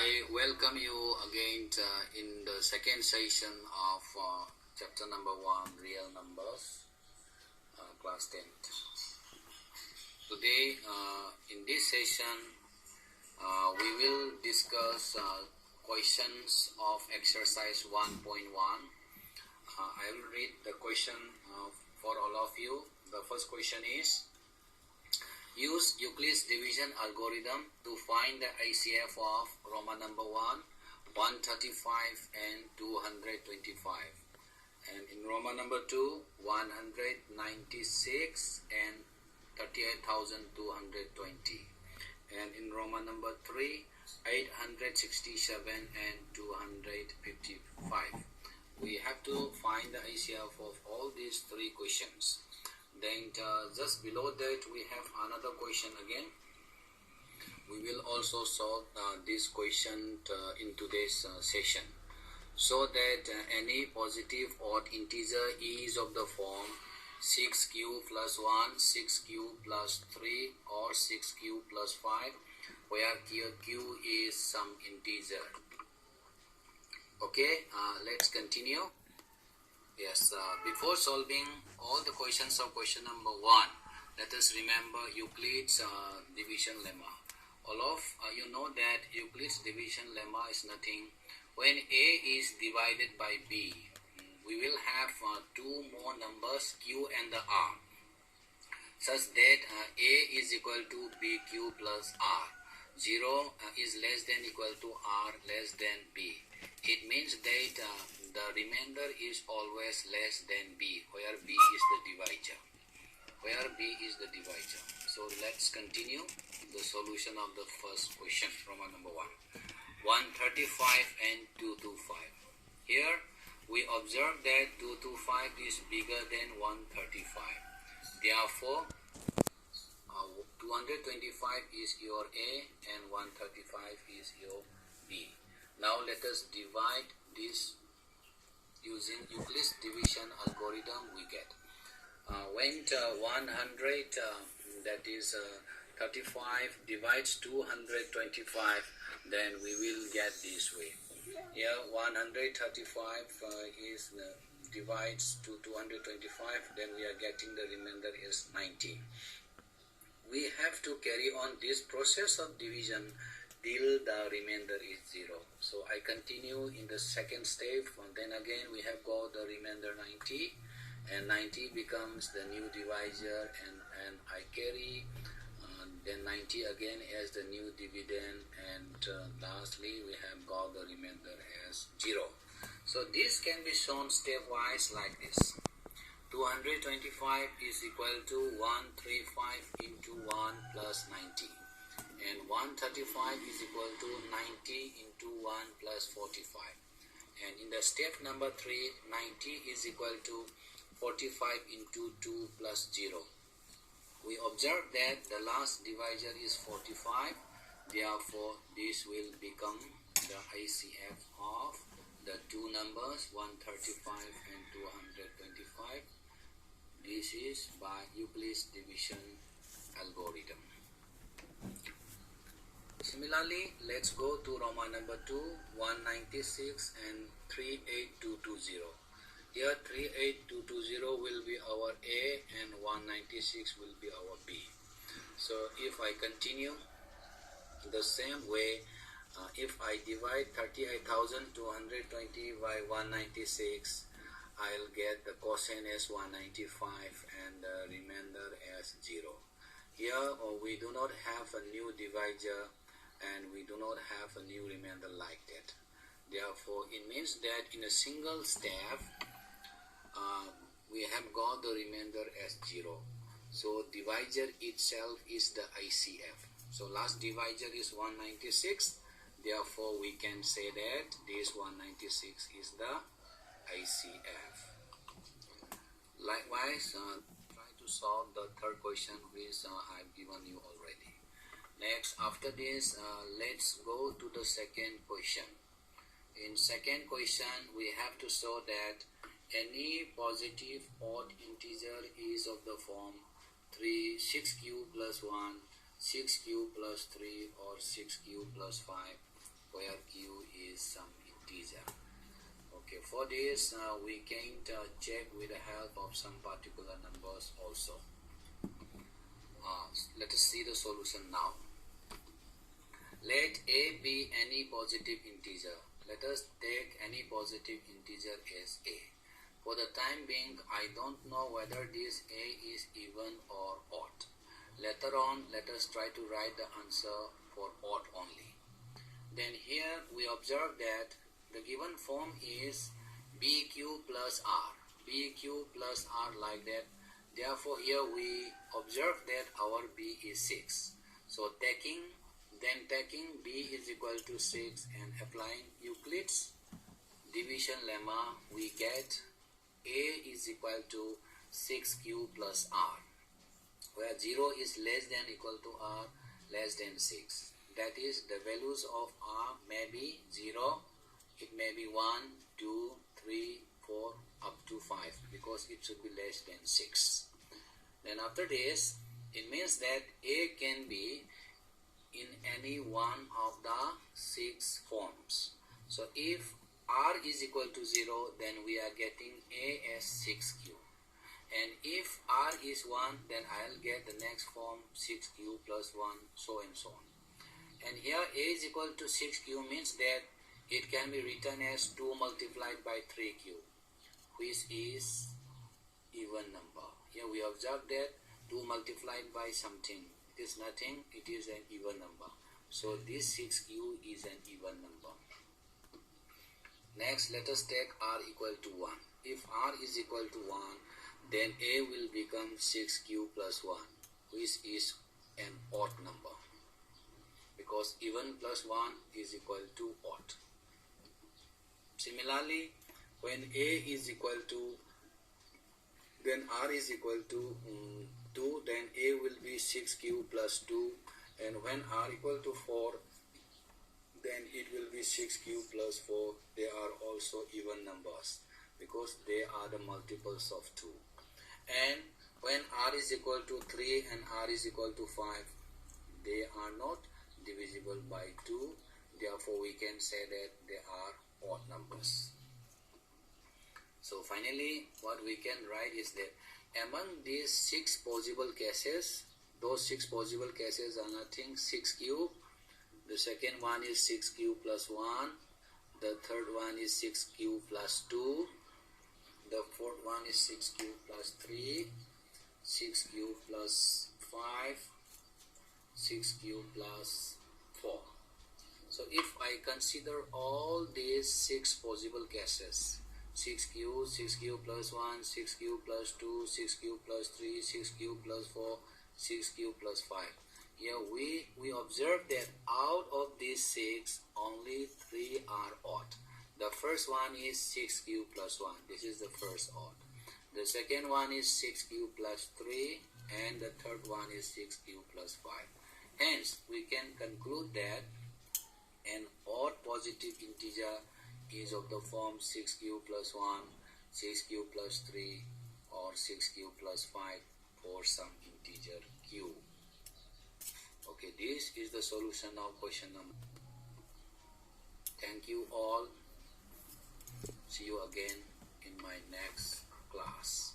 I welcome you again in the second session of chapter number 1, Real Numbers, class 10th. Today, in this session, we will discuss questions of exercise 1.1. I will read the question for all of you. The first question is, use Euclid's division algorithm to find the ICF of Roman number 1, 135 and 225. And in Roman number 2, 196 and 38,220. And in Roman number 3, 867 and 255. We have to find the ICF of all these three questions. Then just below that we have another question again. We will also solve this question in today's session, so that any positive odd integer is of the form 6q plus 1, 6q plus 3 or 6q plus 5, where q is some integer. Okay, let's continue. Yes, before solving all the questions of question number 1, let us remember Euclid's division lemma. All of you know that Euclid's division lemma is nothing. When A is divided by B, we will have two more numbers, Q and the R, such that A is equal to BQ plus R. 0 is less than equal to R less than B. It means that the remainder is always less than B, where B is the divisor. So let's continue the solution of the first question, Roman number 1. 135 and 225. Here we observe that 225 is bigger than 135. Therefore, 225 is your A and 135 is your B. Now let us divide this using Euclid's division algorithm. We get when 100 that is 35 divides 225, then we will get this way. Here 135 is divides to 225, then we are getting the remainder is 90. We have to carry on this process of division till the remainder is 0. So I continue in the second step, and then again we have got the remainder 90, and 90 becomes the new divisor, and I carry then 90 again as the new dividend, and lastly we have got the remainder as 0. So this can be shown stepwise like this. 225 is equal to 135 into 1 plus 90, and 135 is equal to 90 into 1 plus 45. And in the step number 3, 90 is equal to 45 into 2 plus 0. We observe that the last divisor is 45, therefore this will become the ICF of the two numbers 135 and 225. This is by Euclid's division algorithm. Similarly, let's go to Roman number 2, 196 and 38220. Here 38220 will be our A and 196 will be our B. So if I continue the same way, if I divide 38,220 by 196, I'll get the cosine as 195 and the remainder as 0. Here we do not have a new divisor and we do not have a new remainder like that. Therefore, it means that in a single step, we have got the remainder as 0. So divisor itself is the ICF. So last divisor is 196. Therefore, we can say that this 196 is the ICF. Likewise, try to solve the third question which I've given you already. Next, after this, let's go to the second question. In second question, we have to show that any positive odd integer is of the form 6q plus 1, 6q plus 3 or 6q plus 5, where q is some integer. Okay, for this we can check with the help of some particular numbers also. Let us see the solution now. Let a be any positive integer. Let us take any positive integer as a. For the time being, I don't know whether this a is even or odd. Later on, let us try to write the answer for odd only. Then here we observe that the given form is bq plus r. bq plus r like that. Therefore, here we observe that our b is 6. So taking b is equal to 6 and applying Euclid's division lemma, we get a is equal to 6q plus r, where 0 is less than equal to r, less than 6. That is, the values of r may be 0, it may be 1, 2, 3, 4, up to 5, because it should be less than 6. Then after this, it means that a can be in any one of the 6 forms. So if r is equal to 0, then we are getting a as 6q. And if r is 1, then I'll get the next form 6q plus 1, so and so on. And here a is equal to 6q means that it can be written as 2 multiplied by 3q, which is even number. Here we observe that 2 multiplied by something, it is nothing, it is an even number. So this 6q is an even number. Next, let us take r equal to 1. If r is equal to 1, then a will become 6q plus 1, which is an odd number, because even plus 1 is equal to odd. Similarly, when a is equal to, then r is equal to 2, then a will be 6q plus 2, and when r equal to 4, then it will be 6q plus 4. They are also even numbers because they are the multiples of 2. And when r is equal to 3 and r is equal to 5, they are not divisible by 2. Therefore, we can say that they are odd numbers. So finally, what we can write is that among these 6 possible cases, those 6 possible cases are nothing. 6q, the second one is 6q plus 1, the third one is 6q plus 2, the fourth one is 6q plus 3, 6q plus 5, 6q plus 4. So if I consider all these 6 possible cases, 6q, 6q plus 1, 6q plus 2, 6q plus 3, 6q plus 4, 6q plus 5. Here we observe that out of these 6, only 3 are odd. The first one is 6q plus 1. This is the first odd. The second one is 6q plus 3, and the third one is 6q plus 5. Hence, we can conclude that an odd positive integer is of the form 6q plus 1, 6q plus 3, or 6q plus 5 for some integer q. Okay, this is the solution of question number. Thank you all. See you again in my next class.